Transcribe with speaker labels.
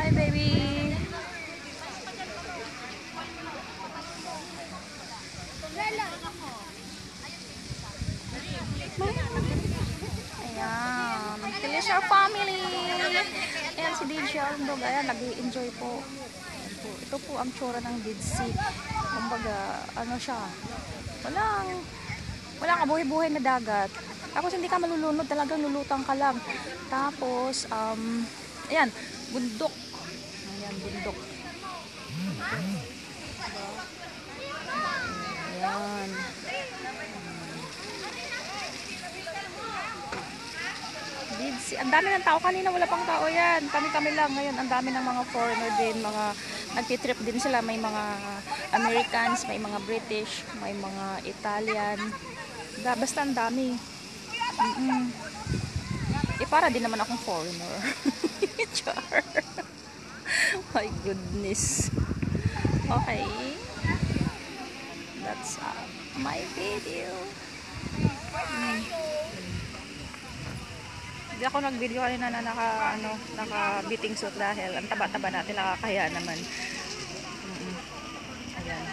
Speaker 1: Hi, baby. Ayan. Felicia family. Ayan si DJ Alndog. Ayan, nag-i-enjoy po. Ito po ang tsura ng Dead Sea. Kumbaga, ano siya. Walang kabuhay-buhay na dagat. Tapos hindi ka malulunod, talagang lulutang ka lang. Tapos, ayan, bundok. Ayan, bundok. Ayan. Ang dami ng tao kanina, wala pang tao yan. Kami lang ngayon, ang dami ng mga foreigner din, mga nagtitrip din sila, may mga Americans, may mga British, may mga Italian. Basta ang dami. Para din naman akong foreigner. Char. My goodness. Okay. That's my video. Hindi ako nag-video kanina na naka beating suit dahil ang taba-taba natin, nakakahiya naman. Ayan.